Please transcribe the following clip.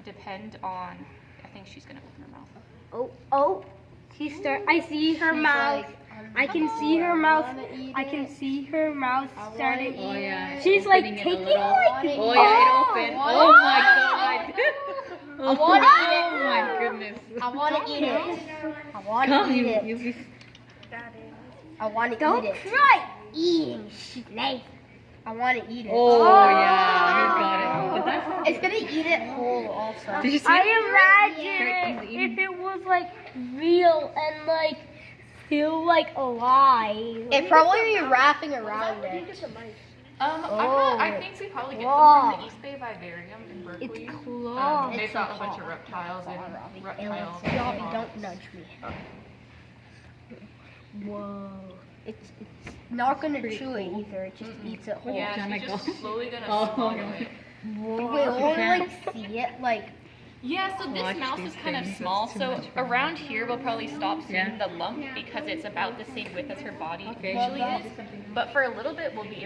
depend on. I think she's gonna open her mouth. Oh, I see her mouth. I can see her mouth. I can see her mouth starting. Oh yeah. She's like opening it a taking little. like. Oh yeah, it opened. Oh my god. I want to eat it. Oh my goodness. I want to eat it. I want to eat it. I want to eat Don't it. try eating snake. I want to eat it. Oh yeah, you got it. But that's It's gonna eat it whole also. Did you see I it? imagine if it was like real and like still like alive. It'd probably be wrapping around it. I think we probably get them from the East Bay Vivarium in Berkeley. It's claw. They've got a bunch of reptiles and reptiles. Robbie, don't nudge me. Whoa. It's not gonna chew it either. It just eats it whole. Yeah, Can I she's just go? slowly gonna Oh. swallow it. Wait, only like see it like. Yeah, so this Watch mouse these is kind of things. small, It's too so much for her. around here we'll probably stop seeing Yeah. the lump because it's about the same width as her body Okay. usually is. But for a little bit we'll be able